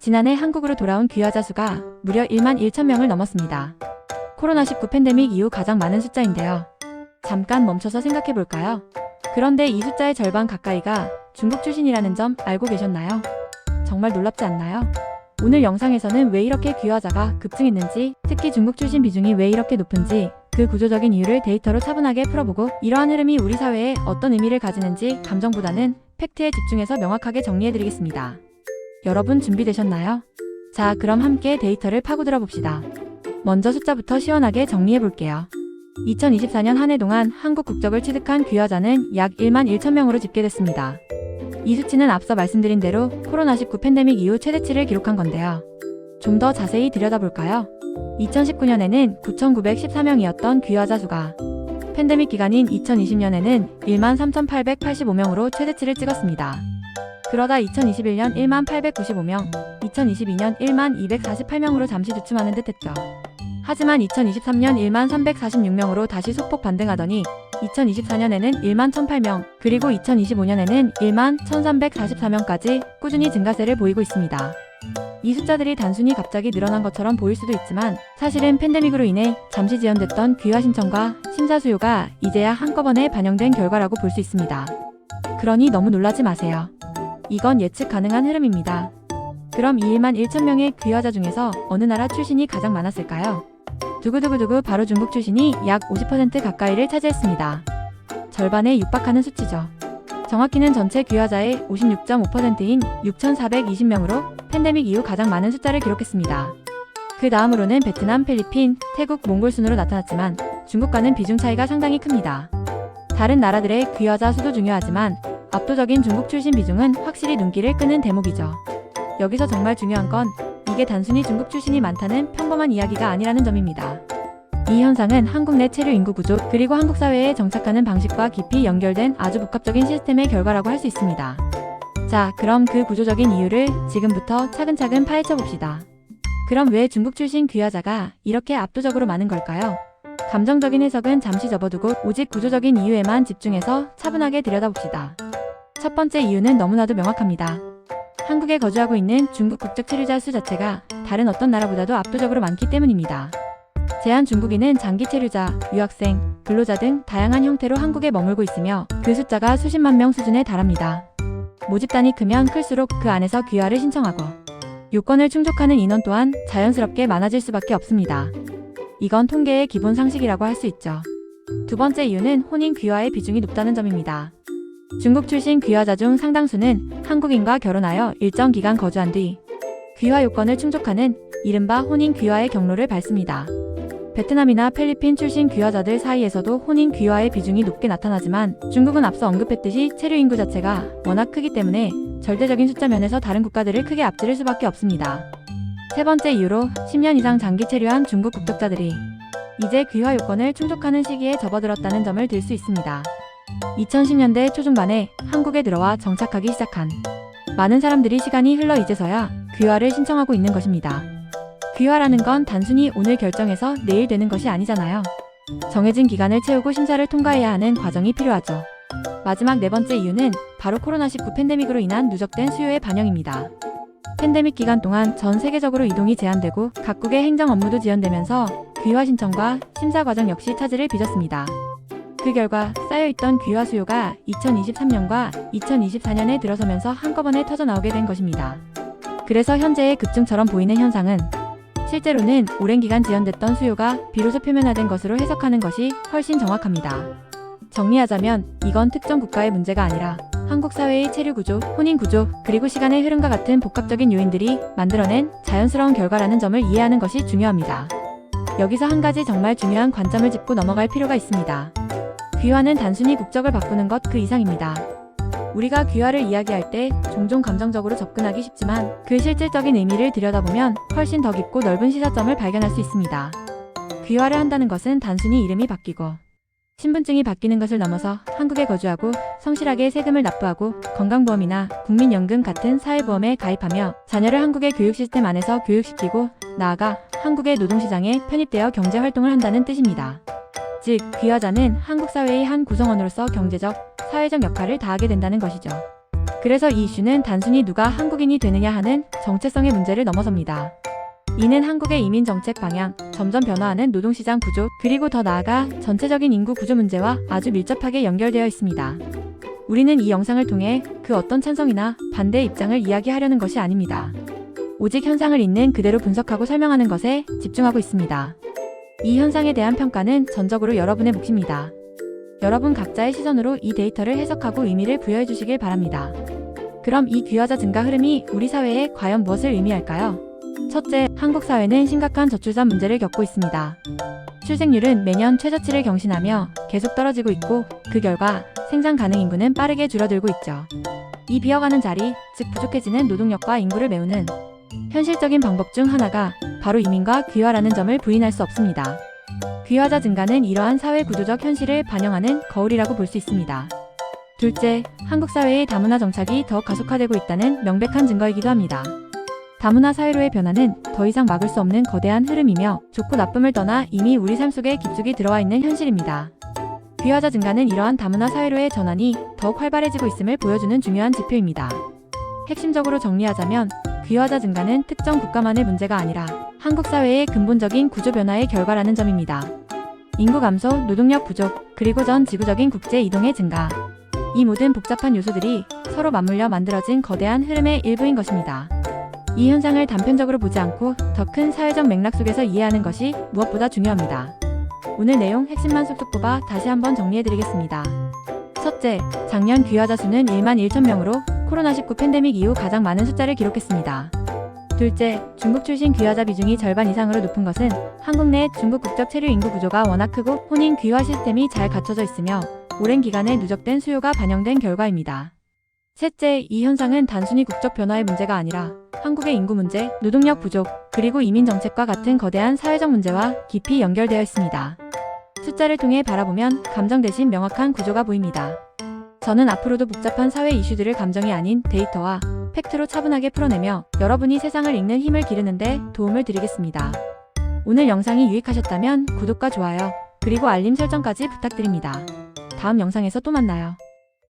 지난해 한국으로 돌아온 귀화자 수가 무려 1만 1천 명을 넘었습니다. 코로나19 팬데믹 이후 가장 많은 숫자인데요. 잠깐 멈춰서 생각해볼까요? 그런데 이 숫자의 절반 가까이가 중국 출신이라는 점 알고 계셨나요? 정말 놀랍지 않나요? 오늘 영상에서는 왜 이렇게 귀화자가 급증했는지, 특히 중국 출신 비중이 왜 이렇게 높은지 그 구조적인 이유를 데이터로 차분하게 풀어보고 이러한 흐름이 우리 사회에 어떤 의미를 가지는지 감정보다는 팩트에 집중해서 명확하게 정리해드리겠습니다. 여러분 준비되셨나요? 자, 그럼 함께 데이터를 파고들어 봅시다. 먼저 숫자부터 시원하게 정리해볼게요. 2024년 한 해 동안 한국 국적을 취득한 귀화자는 약 1만 1천 명으로 집계됐습니다. 이 수치는 앞서 말씀드린 대로 코로나19 팬데믹 이후 최대치를 기록한 건데요. 좀 더 자세히 들여다볼까요? 2019년에는 9,914명이었던 귀화자 수가 팬데믹 기간인 2020년에는 1만 3,885명으로 최대치를 찍었습니다. 그러다 2021년 1만 895명, 2022년 1만 248명으로 잠시 주춤하는 듯 했죠. 하지만 2023년 1만 346명으로 다시 소폭 반등하더니 2024년에는 1만 1,008명, 그리고 2025년에는 1만 1,344명까지 꾸준히 증가세를 보이고 있습니다. 이 숫자들이 단순히 갑자기 늘어난 것처럼 보일 수도 있지만 사실은 팬데믹으로 인해 잠시 지연됐던 귀화 신청과 심사 수요가 이제야 한꺼번에 반영된 결과라고 볼 수 있습니다. 그러니 너무 놀라지 마세요. 이건 예측 가능한 흐름입니다. 그럼 이 1만 1천 명의 귀화자 중에서 어느 나라 출신이 가장 많았을까요? 두구두구두구 바로 중국 출신이 약 50% 가까이를 차지했습니다. 절반에 육박하는 수치죠. 정확히는 전체 귀화자의 56.5%인 6,420명으로 팬데믹 이후 가장 많은 숫자를 기록했습니다. 그 다음으로는 베트남, 필리핀, 태국, 몽골 순으로 나타났지만 중국과는 비중 차이가 상당히 큽니다. 다른 나라들의 귀화자 수도 중요하지만 압도적인 중국 출신 비중은 확실히 눈길을 끄는 대목이죠. 여기서 정말 중요한 건 이게 단순히 중국 출신이 많다는 평범한 이야기가 아니라는 점입니다. 이 현상은 한국 내 체류 인구 구조 그리고 한국 사회에 정착하는 방식과 깊이 연결된 아주 복합적인 시스템의 결과라고 할 수 있습니다. 자, 그럼 그 구조적인 이유를 지금부터 차근차근 파헤쳐 봅시다. 그럼 왜 중국 출신 귀화자가 이렇게 압도적으로 많은 걸까요? 감정적인 해석은 잠시 접어두고 오직 구조적인 이유에만 집중해서 차분하게 들여다봅시다. 첫 번째 이유는 너무나도 명확합니다. 한국에 거주하고 있는 중국 국적 체류자 수 자체가 다른 어떤 나라보다도 압도적으로 많기 때문입니다. 제한 중국인은 장기 체류자, 유학생, 근로자 등 다양한 형태로 한국에 머물고 있으며 그 숫자가 수십만 명 수준에 달합니다. 모집단이 크면 클수록 그 안에서 귀화를 신청하고 요건을 충족하는 인원 또한 자연스럽게 많아질 수밖에 없습니다. 이건 통계의 기본 상식이라고 할 수 있죠. 두 번째 이유는 혼인 귀화의 비중이 높다는 점입니다. 중국 출신 귀화자 중 상당수는 한국인과 결혼하여 일정 기간 거주한 뒤 귀화 요건을 충족하는 이른바 혼인 귀화의 경로를 밟습니다. 베트남이나 필리핀 출신 귀화자들 사이에서도 혼인 귀화의 비중이 높게 나타나지만 중국은 앞서 언급했듯이 체류 인구 자체가 워낙 크기 때문에 절대적인 숫자 면에서 다른 국가들을 크게 앞지를 수밖에 없습니다. 세 번째 이유로 10년 이상 장기 체류한 중국 국적자들이 이제 귀화 요건을 충족하는 시기에 접어들었다는 점을 들 수 있습니다. 2010년대 초중반에 한국에 들어와 정착하기 시작한 많은 사람들이 시간이 흘러 이제서야 귀화를 신청하고 있는 것입니다. 귀화라는 건 단순히 오늘 결정해서 내일 되는 것이 아니잖아요. 정해진 기간을 채우고 심사를 통과해야 하는 과정이 필요하죠. 마지막 네 번째 이유는 바로 코로나19 팬데믹으로 인한 누적된 수요의 반영입니다. 팬데믹 기간 동안 전 세계적으로 이동이 제한되고 각국의 행정 업무도 지연되면서 귀화 신청과 심사 과정 역시 차질을 빚었습니다. 그 결과 쌓여있던 귀화 수요가 2023년과 2024년에 들어서면서 한꺼번에 터져나오게 된 것입니다. 그래서 현재의 급증처럼 보이는 현상은 실제로는 오랜 기간 지연됐던 수요가 비로소 표면화된 것으로 해석하는 것이 훨씬 정확합니다. 정리하자면 이건 특정 국가의 문제가 아니라 한국 사회의 체류 구조, 혼인 구조, 그리고 시간의 흐름과 같은 복합적인 요인들이 만들어낸 자연스러운 결과라는 점을 이해하는 것이 중요합니다. 여기서 한 가지 정말 중요한 관점을 짚고 넘어갈 필요가 있습니다. 귀화는 단순히 국적을 바꾸는 것 그 이상입니다. 우리가 귀화를 이야기할 때 종종 감정적으로 접근하기 쉽지만 그 실질적인 의미를 들여다보면 훨씬 더 깊고 넓은 시사점을 발견할 수 있습니다. 귀화를 한다는 것은 단순히 이름이 바뀌고 신분증이 바뀌는 것을 넘어서 한국에 거주하고 성실하게 세금을 납부하고 건강보험이나 국민연금 같은 사회보험에 가입하며 자녀를 한국의 교육 시스템 안에서 교육시키고 나아가 한국의 노동시장에 편입되어 경제활동을 한다는 뜻입니다. 즉, 귀화자는 한국 사회의 한 구성원으로서 경제적, 사회적 역할을 다하게 된다는 것이죠. 그래서 이 이슈는 단순히 누가 한국인이 되느냐 하는 정체성의 문제를 넘어섭니다. 이는 한국의 이민 정책 방향, 점점 변화하는 노동시장 구조, 그리고 더 나아가 전체적인 인구 구조 문제와 아주 밀접하게 연결되어 있습니다. 우리는 이 영상을 통해 그 어떤 찬성이나 반대의 입장을 이야기하려는 것이 아닙니다. 오직 현상을 있는 그대로 분석하고 설명하는 것에 집중하고 있습니다. 이 현상에 대한 평가는 전적으로 여러분의 몫입니다. 여러분 각자의 시선으로 이 데이터를 해석하고 의미를 부여해 주시길 바랍니다. 그럼 이 귀화자 증가 흐름이 우리 사회에 과연 무엇을 의미할까요? 첫째, 한국 사회는 심각한 저출산 문제를 겪고 있습니다. 출생률은 매년 최저치를 경신하며 계속 떨어지고 있고 그 결과 생산 가능 인구는 빠르게 줄어들고 있죠. 이 비어가는 자리, 즉 부족해지는 노동력과 인구를 메우는 현실적인 방법 중 하나가 바로 이민과 귀화라는 점을 부인할 수 없습니다. 귀화자 증가는 이러한 사회 구조적 현실을 반영하는 거울이라고 볼 수 있습니다. 둘째, 한국 사회의 다문화 정착이 더 가속화되고 있다는 명백한 증거이기도 합니다. 다문화 사회로의 변화는 더 이상 막을 수 없는 거대한 흐름이며 좋고 나쁨을 떠나 이미 우리 삶 속에 깊숙이 들어와 있는 현실입니다. 귀화자 증가는 이러한 다문화 사회로의 전환이 더욱 활발해지고 있음을 보여주는 중요한 지표입니다. 핵심적으로 정리하자면 귀화자 증가는 특정 국가만의 문제가 아니라 한국 사회의 근본적인 구조 변화의 결과라는 점입니다. 인구 감소, 노동력 부족, 그리고 전 지구적인 국제 이동의 증가. 이 모든 복잡한 요소들이 서로 맞물려 만들어진 거대한 흐름의 일부인 것입니다. 이 현상을 단편적으로 보지 않고 더 큰 사회적 맥락 속에서 이해하는 것이 무엇보다 중요합니다. 오늘 내용 핵심만 쏙쏙 뽑아 다시 한번 정리해드리겠습니다. 첫째, 작년 귀화자 수는 1만 1천 명으로 코로나19 팬데믹 이후 가장 많은 숫자를 기록했습니다. 둘째, 중국 출신 귀화자 비중이 절반 이상으로 높은 것은 한국 내 중국 국적 체류 인구 구조가 워낙 크고 혼인 귀화 시스템이 잘 갖춰져 있으며 오랜 기간에 누적된 수요가 반영된 결과입니다. 셋째, 이 현상은 단순히 국적 변화의 문제가 아니라 한국의 인구 문제, 노동력 부족, 그리고 이민 정책과 같은 거대한 사회적 문제와 깊이 연결되어 있습니다. 숫자를 통해 바라보면 감정 대신 명확한 구조가 보입니다. 저는 앞으로도 복잡한 사회 이슈들을 감정이 아닌 데이터와 팩트로 차분하게 풀어내며 여러분이 세상을 읽는 힘을 기르는데 도움을 드리겠습니다. 오늘 영상이 유익하셨다면 구독과 좋아요, 그리고 알림 설정까지 부탁드립니다. 다음 영상에서 또 만나요.